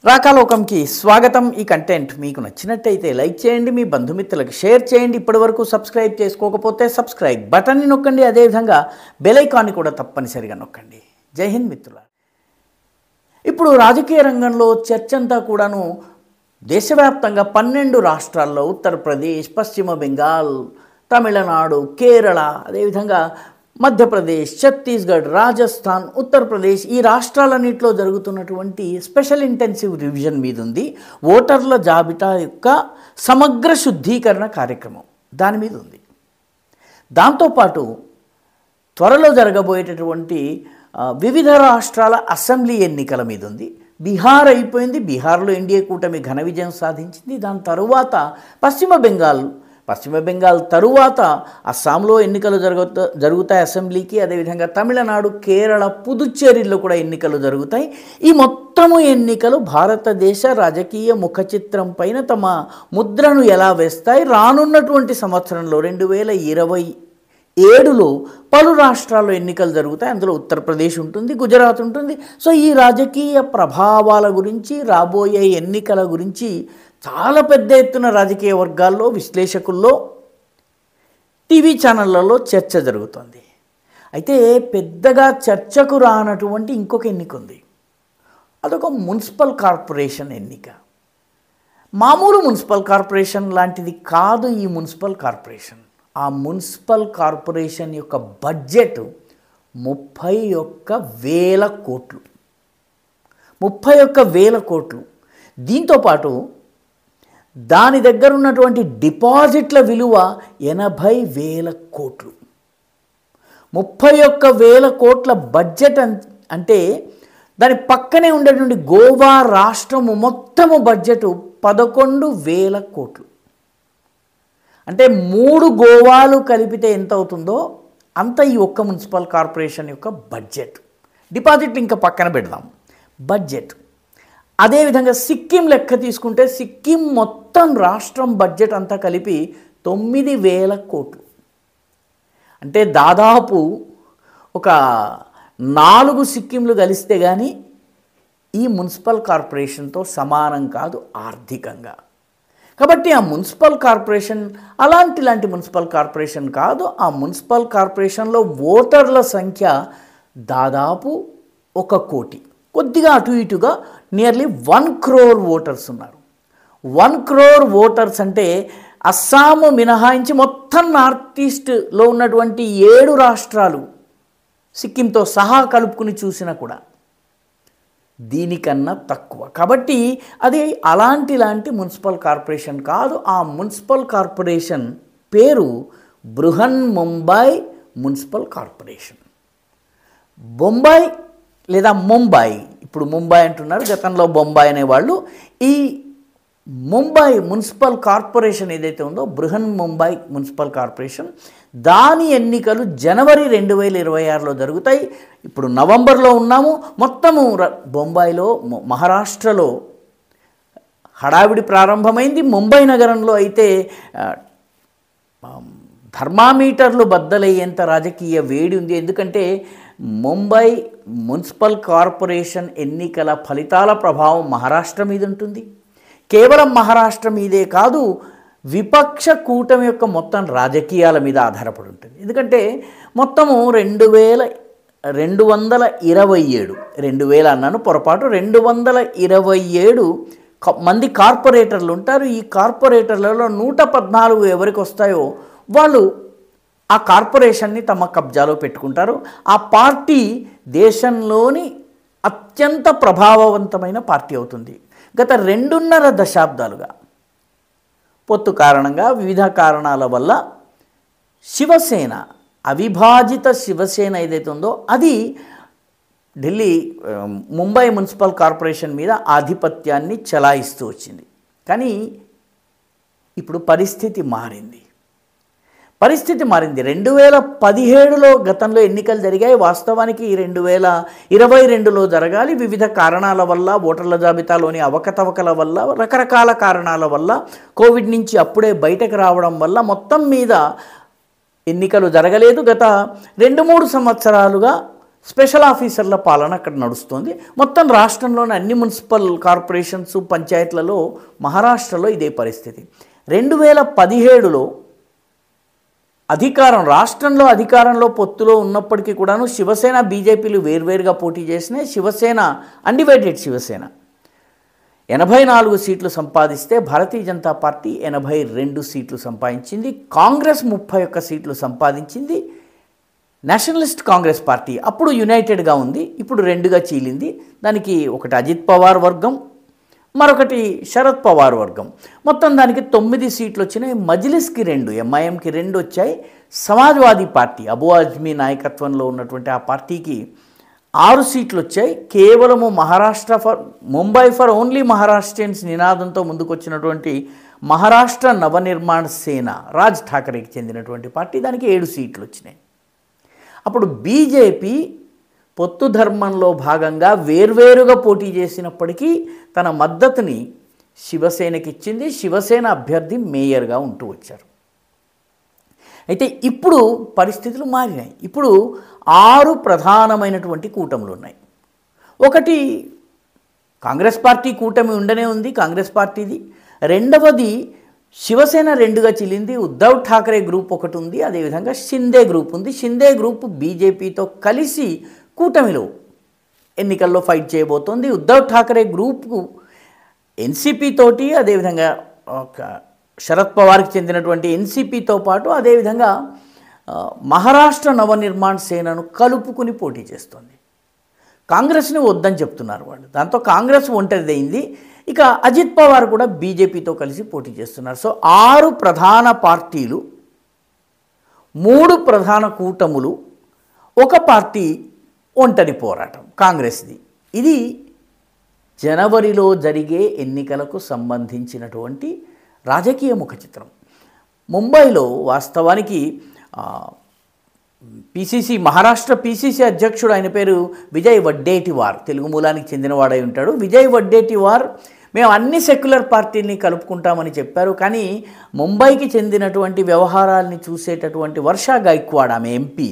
రాకాలోకంకి స్వాగతం। ఈ కంటెంట్ మీకు నచ్చినట్టయితే లైక్ చేయండి, మీ బంధుమిత్రులకు షేర్ చేయండి। ఇప్పటివరకు సబ్స్క్రైబ్ చేసుకోకపోతే సబ్స్క్రైబ్ బటన్ని నొక్కండి, అదేవిధంగా బెల్ ఐకాన్ని కూడా తప్పనిసరిగా నొక్కండి। జై హింద్ మిత్రులారా। ఇప్పుడు రాజకీయ రంగంలో చర్చ అంతా కూడాను దేశవ్యాప్తంగా 12 రాష్ట్రాల్లో ఉత్తరప్రదేశ్, పశ్చిమ బెంగాల్, తమిళనాడు, కేరళ, అదేవిధంగా మధ్యప్రదేశ్, ఛత్తీస్గఢ్, రాజస్థాన్, ఉత్తరప్రదేశ్ ఈ రాష్ట్రాలన్నింటిలో జరుగుతున్నటువంటి స్పెషల్ ఇంటెన్సివ్ రివిజన్ మీద ఉంది। ఓటర్ల జాబితా యొక్క సమగ్ర శుద్ధీకరణ కార్యక్రమం దాని మీద ఉంది। దాంతోపాటు త్వరలో జరగబోయేటటువంటి వివిధ రాష్ట్రాల అసెంబ్లీ ఎన్నికల మీద ఉంది। బీహార్ అయిపోయింది, బీహార్లో ఎన్డీఏ కూటమి ఘన విజయం సాధించింది। దాని తరువాత పశ్చిమ బెంగాల్ తరువాత అస్సాంలో ఎన్నికలు జరుగుతాయి అసెంబ్లీకి, అదేవిధంగా తమిళనాడు, కేరళ, పుదుచ్చేరిలో కూడా ఎన్నికలు జరుగుతాయి। ఈ మొత్తము ఎన్నికలు భారతదేశ రాజకీయ ముఖ చిత్రం పైన తమ ముద్రను ఎలా వేస్తాయి? రానున్నటువంటి సంవత్సరంలో 2027లో పలు రాష్ట్రాల్లో ఎన్నికలు జరుగుతాయి, అందులో ఉత్తరప్రదేశ్ ఉంటుంది, గుజరాత్ ఉంటుంది। సో ఈ రాజకీయ ప్రభావాల గురించి, రాబోయే ఎన్నికల గురించి చాలా పెద్ద ఎత్తున రాజకీయ వర్గాల్లో, విశ్లేషకుల్లో, టీవీ ఛానళ్లలో చర్చ జరుగుతుంది। అయితే పెద్దగా చర్చకు రానటువంటి ఇంకొక ఎన్నిక ఉంది, అదొక మున్సిపల్ కార్పొరేషన్ ఎన్నిక। మామూలు మున్సిపల్ కార్పొరేషన్ లాంటిది కాదు ఈ మున్సిపల్ కార్పొరేషన్। ఆ మున్సిపల్ కార్పొరేషన్ యొక్క బడ్జెట్ 31,000 కోట్లు, 31,000 కోట్లు। దీంతోపాటు దాని దగ్గర ఉన్నటువంటి డిపాజిట్ల విలువ 80,000 కోట్లు। 31,000 కోట్ల బడ్జెట్ అంటే దాని పక్కనే ఉండేటువంటి గోవా రాష్ట్రము మొత్తము బడ్జెట్ 11,000 కోట్లు। అంటే 3 గోవాలు కలిపితే ఎంత అవుతుందో అంత ఈ ఒక్క మున్సిపల్ కార్పొరేషన్ యొక్క బడ్జెట్। డిపాజిట్లు ఇంకా పక్కన పెడదాం, బడ్జెట్। అదేవిధంగా సిక్కిం లెక్క తీసుకుంటే సిక్కిం మొత్తం రాష్ట్రం బడ్జెట్ అంతా కలిపి 9,000 కోట్లు। అంటే దాదాపు ఒక 4 సిక్కింలు కలిస్తే కానీ ఈ మున్సిపల్ కార్పొరేషన్తో సమానం కాదు ఆర్థికంగా। కాబట్టి ఆ మున్సిపల్ కార్పొరేషన్ అలాంటి మున్సిపల్ కార్పొరేషన్ కాదు। ఆ మున్సిపల్ కార్పొరేషన్లో ఓటర్ల సంఖ్య దాదాపు 1 కోటి, కొద్దిగా అటు ఇటుగా నియర్లీ 1 crore ఓటర్స్ ఉన్నారు। 1 crore ఓటర్స్ అంటే అస్సాము మినహాయించి మొత్తం నార్త్ ఈస్ట్లో ఉన్నటువంటి 7 రాష్ట్రాలు సిక్కింతో సహా కలుపుకుని చూసినా కూడా దీనికన్నా తక్కువ। కాబట్టి అది అలాంటి మున్సిపల్ కార్పొరేషన్ కాదు। ఆ మున్సిపల్ కార్పొరేషన్ పేరు బృహన్ ముంబై మున్సిపల్ కార్పొరేషన్। బొంబాయి లేదా ముంబై, ఇప్పుడు ముంబై అంటున్నారు, గతంలో బొంబాయి అనేవాళ్ళు। ఈ ముంబై మున్సిపల్ కార్పొరేషన్ ఏదైతే ఉందో బృహన్ ముంబై మున్సిపల్ కార్పొరేషన్, దాని ఎన్నికలు జనవరి 2026లో జరుగుతాయి। ఇప్పుడు నవంబర్లో ఉన్నాము। మొత్తము బొంబాయిలో, మహారాష్ట్రలో హడావిడి ప్రారంభమైంది। ముంబై నగరంలో అయితే థర్మామీటర్లు బద్దలయ్యేంత రాజకీయ వేడి ఉంది। ఎందుకంటే ముంబై మున్సిపల్ కార్పొరేషన్ ఎన్నికల ఫలితాల ప్రభావం మహారాష్ట్ర మీద ఉంటుంది। కేవలం మహారాష్ట్ర మీదే కాదు, విపక్ష కూటమి యొక్క మొత్తం రాజకీయాల మీద ఆధారపడి ఉంటుంది। ఎందుకంటే మొత్తము 2,227 అన్నాను, పొరపాటు, 227 మంది కార్పొరేటర్లు ఉంటారు। ఈ కార్పొరేటర్లలో 114 ఎవరికి వస్తాయో వాళ్ళు ఆ కార్పొరేషన్ని తమ కబ్జాలో పెట్టుకుంటారు। ఆ పార్టీ దేశంలోని అత్యంత ప్రభావవంతమైన పార్టీ అవుతుంది। గత 2.5 దశాబ్దాలుగా పొత్తు కారణంగా, వివిధ కారణాల వల్ల శివసేన, అవిభాజిత శివసేన ఏదైతే ఉందో అది ముంబై మున్సిపల్ కార్పొరేషన్ మీద ఆధిపత్యాన్ని చెలాయిస్తూ వచ్చింది। కానీ ఇప్పుడు పరిస్థితి మారింది। 2017లో గతంలో ఎన్నికలు జరిగాయి, వాస్తవానికి 2022లో జరగాలి। వివిధ కారణాల వల్ల, ఓటర్ల జాబితాలోని అవకతవకల వల్ల, రకరకాల కారణాల వల్ల, కోవిడ్ నుంచి అప్పుడే బయటకు రావడం వల్ల మొత్తం మీద ఎన్నికలు జరగలేదు। గత 2-3 సంవత్సరాలుగా స్పెషల్ ఆఫీసర్ల పాలన అక్కడ నడుస్తుంది. మొత్తం రాష్ట్రంలోని అన్ని మున్సిపల్ కార్పొరేషన్స్, పంచాయతీలలో మహారాష్ట్రలో ఇదే పరిస్థితి. 2017లో రాష్ట్రంలో అధికారంలో పొత్తులో ఉన్నప్పటికీ కూడాను శివసేన, బీజేపీలు వేర్వేరుగా పోటీ చేసినాయి. శివసేన, అన్డివైడెడ్ శివసేన 84 సీట్లు సంపాదిస్తే భారతీయ జనతా పార్టీ 82 సీట్లు సంపాదించింది. కాంగ్రెస్ 31 సీట్లు సంపాదించింది. నేషనలిస్ట్ కాంగ్రెస్ పార్టీ అప్పుడు యునైటెడ్గా ఉంది, ఇప్పుడు 2గా చీలింది. దానికి ఒకటి అజిత్ పవార్ వర్గం, మరొకటి శరద్ పవార్ వర్గం. మొత్తం దానికి 9 సీట్లు వచ్చినాయి. మజ్లిస్కి 2, ఎంఐఎంకి 2 వచ్చాయి. సమాజ్వాదీ పార్టీ అబూ ఆజ్మీ నాయకత్వంలో ఉన్నటువంటి ఆ పార్టీకి 6 సీట్లు వచ్చాయి. కేవలము ముంబై ఫర్ ఓన్లీ మహారాష్ట్రియన్స్ నినాదంతో ముందుకొచ్చినటువంటి మహారాష్ట్ర నవనిర్మాణ సేన, రాజ్ ఠాకరేకి చెందినటువంటి పార్టీ, దానికి 7 సీట్లు వచ్చినాయి. అప్పుడు బీజేపీ పొత్తు ధర్మంలో భాగంగా వేర్వేరుగా పోటీ చేసినప్పటికీ తన మద్దతుని శివసేనకి ఇచ్చింది. శివసేన అభ్యర్థి మేయర్గా ఉంటూ వచ్చారు. అయితే ఇప్పుడు పరిస్థితులు మారినాయి. ఇప్పుడు 6 ప్రధానమైనటువంటి కూటములు ఉన్నాయి. ఒకటి కాంగ్రెస్ పార్టీ కూటమి ఉండనే ఉంది, కాంగ్రెస్ పార్టీది. రెండవది శివసేన 2గా చిల్లింది. ఉద్ధవ్ ఠాకరే గ్రూప్ ఒకటి ఉంది, అదేవిధంగా షిందే గ్రూప్ ఉంది. షిందే గ్రూప్ బీజేపీతో కలిసి కూటమిలో ఎన్నికల్లో ఫైట్ చేయబోతోంది. ఉద్ధవ్ ఠాకరే గ్రూప్కు ఎన్సీపీ తోటి, అదేవిధంగా శరద్ పవార్కి చెందినటువంటి ఎన్సీపీతో పాటు అదేవిధంగా మహారాష్ట్ర నవనిర్మాణ సేనను కలుపుకుని పోటీ చేస్తోంది. కాంగ్రెస్ని వద్దని చెప్తున్నారు వాళ్ళు. దాంతో కాంగ్రెస్ ఒంటరిదైంది. ఇక అజిత్ పవార్ కూడా బీజేపీతో కలిసి పోటీ చేస్తున్నారు. సో 6 ప్రధాన పార్టీలు, 3 ప్రధాన కూటములు, ఒక పార్టీ ఒంటరి పోరాటం కాంగ్రెస్ది. ఇది జనవరిలో జరిగే ఎన్నికలకు సంబంధించినటువంటి రాజకీయ ముఖ చిత్రం. ముంబైలో వాస్తవానికి మహారాష్ట్ర పీసీసీ అధ్యక్షుడు, ఆయన పేరు విజయ్ వడ్డేటివార్, తెలుగు మూలానికి చెందినవాడై ఉంటాడు. విజయ్ వడ్డేటివార్ మేము అన్ని సెక్యులర్ పార్టీల్ని కలుపుకుంటామని చెప్పారు. కానీ ముంబైకి చెందినటువంటి వ్యవహారాలని చూసేటటువంటి వర్షా గైక్వాడ్, ఆమె ఎంపీ,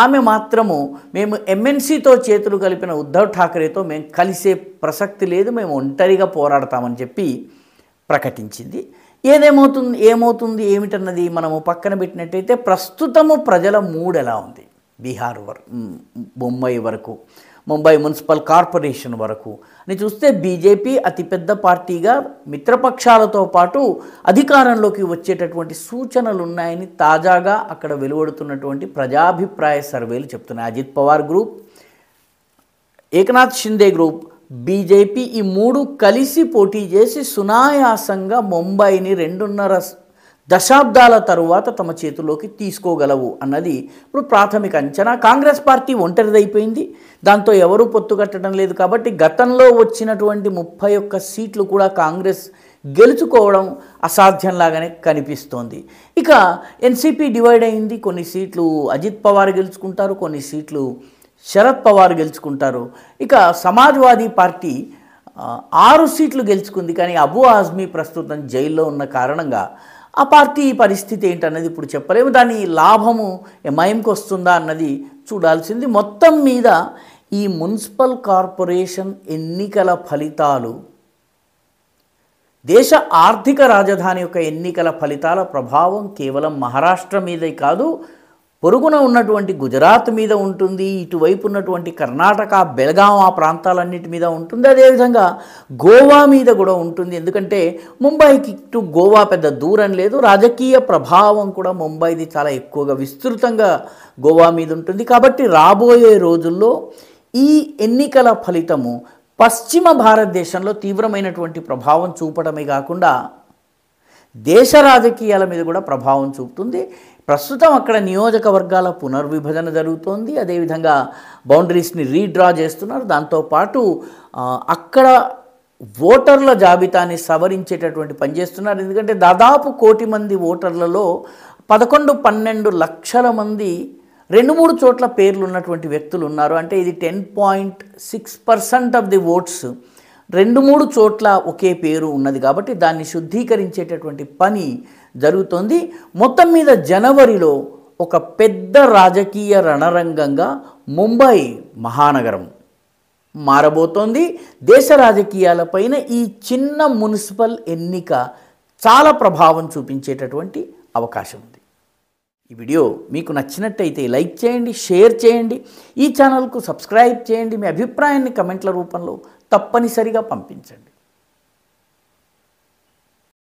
ఆమె మాత్రము మేము ఎంఎన్సీతో చేతులు కలిపిన ఉద్ధవ్ ఠాకరేతో మేము కలిసే ప్రసక్తి లేదు, మేము ఒంటరిగా పోరాడతామని చెప్పి ప్రకటించింది. ఏమవుతుంది ఏమిటన్నది మనము పక్కన పెట్టినట్టయితే ప్రస్తుతము ప్రజల మూడ్ ఎలా ఉంది, బీహార్ వరకు, ముంబై మున్సిపల్ కార్పొరేషన్ వరకు అని చూస్తే బీజేపీ అతిపెద్ద పార్టీగా మిత్రపక్షాలతో పాటు అధికారంలోకి వచ్చేటటువంటి సూచనలు ఉన్నాయని తాజాగా అక్కడ వెలువడుతున్నటువంటి ప్రజాభిప్రాయ సర్వేలు చెప్తున్నాయి. Ajit Pawar group, Eknath Shinde group, BJP, ఈ 3 కలిసి పోటీ చేసి సునాయాసంగా ముంబైని 2.5 దశాబ్దాల తరువాత తమ చేతుల్లోకి తీసుకోగలవు అన్నది ఇప్పుడు ప్రాథమిక అంచనా. కాంగ్రెస్ పార్టీ ఒంటరిదైపోయింది, దాంతో ఎవరూ పొత్తు కట్టడం లేదు. కాబట్టి గతంలో వచ్చినటువంటి 31 సీట్లు కూడా కాంగ్రెస్ గెలుచుకోవడం అసాధ్యంలాగానే కనిపిస్తోంది. ఇక ఎన్సీపీ డివైడ్ అయింది. కొన్ని సీట్లు అజిత్ పవార్ గెలుచుకుంటారు, కొన్ని సీట్లు శరద్ పవార్ గెలుచుకుంటారు. ఇక సమాజ్వాదీ పార్టీ 6 సీట్లు గెలుచుకుంది. కానీ అబూ ఆజ్మీ ప్రస్తుతం జైల్లో ఉన్న కారణంగా ఆ పార్టీ పరిస్థితి ఏంటన్నది ఇప్పుడు చెప్పలేము. దాని లాభము ఎంఐఎంకి వస్తుందా అన్నది చూడాల్సింది. మొత్తం మీద ఈ మున్సిపల్ కార్పొరేషన్ ఎన్నికల ఫలితాలు, దేశ ఆర్థిక రాజధాని యొక్క ఎన్నికల ఫలితాల ప్రభావం కేవలం మహారాష్ట్ర మీదే కాదు, పొరుగున ఉన్నటువంటి గుజరాత్ మీద ఉంటుంది, ఇటువైపు ఉన్నటువంటి కర్ణాటక, బెల్గాం, ఆ ప్రాంతాలన్నిటి మీద ఉంటుంది, అదేవిధంగా గోవా మీద కూడా ఉంటుంది. ఎందుకంటే ముంబైకి టు గోవా పెద్ద దూరం లేదు, రాజకీయ ప్రభావం కూడా ముంబైది చాలా ఎక్కువగా విస్తృతంగా గోవా మీద ఉంటుంది. కాబట్టి రాబోయే రోజుల్లో ఈ ఎన్నికల ఫలితము పశ్చిమ భారతదేశంలో తీవ్రమైనటువంటి ప్రభావం చూపడమే కాకుండా దేశ రాజకీయాల మీద కూడా ప్రభావం చూపుతుంది. ప్రస్తుతం అక్కడ నియోజకవర్గాల పునర్విభజన జరుగుతోంది, అదేవిధంగా బౌండరీస్ని రీడ్రా చేస్తున్నారు. దాంతోపాటు అక్కడ ఓటర్ల జాబితాని సవరించేటటువంటి పని చేస్తున్నారు. ఎందుకంటే దాదాపు 1 కోటి మంది ఓటర్లలో 11-12 లక్షల మంది 2-3 చోట్ల పేర్లు ఉన్నటువంటి వ్యక్తులు ఉన్నారు. అంటే ఇది 10.6% ఆఫ్ ది ఓట్స్ 2-3 చోట్ల ఒకే పేరు ఉన్నది. కాబట్టి దాన్ని శుద్ధీకరించేటటువంటి పని జరుగుతోంది. మొత్తం మీద జనవరిలో ఒక పెద్ద రాజకీయ రణరంగంగా ముంబై మహానగరం మారబోతోంది. దేశ రాజకీయాలపైన ఈ చిన్న మున్సిపల్ ఎన్నిక చాలా ప్రభావం చూపించేటటువంటి అవకాశం ఉంది. ఈ వీడియో మీకు నచ్చినట్టయితే లైక్ చేయండి, షేర్ చేయండి, ఈ ఛానల్కు సబ్స్క్రైబ్ చేయండి. మీ అభిప్రాయాన్ని కమెంట్ల రూపంలో తప్పనిసరిగా పంపించండి.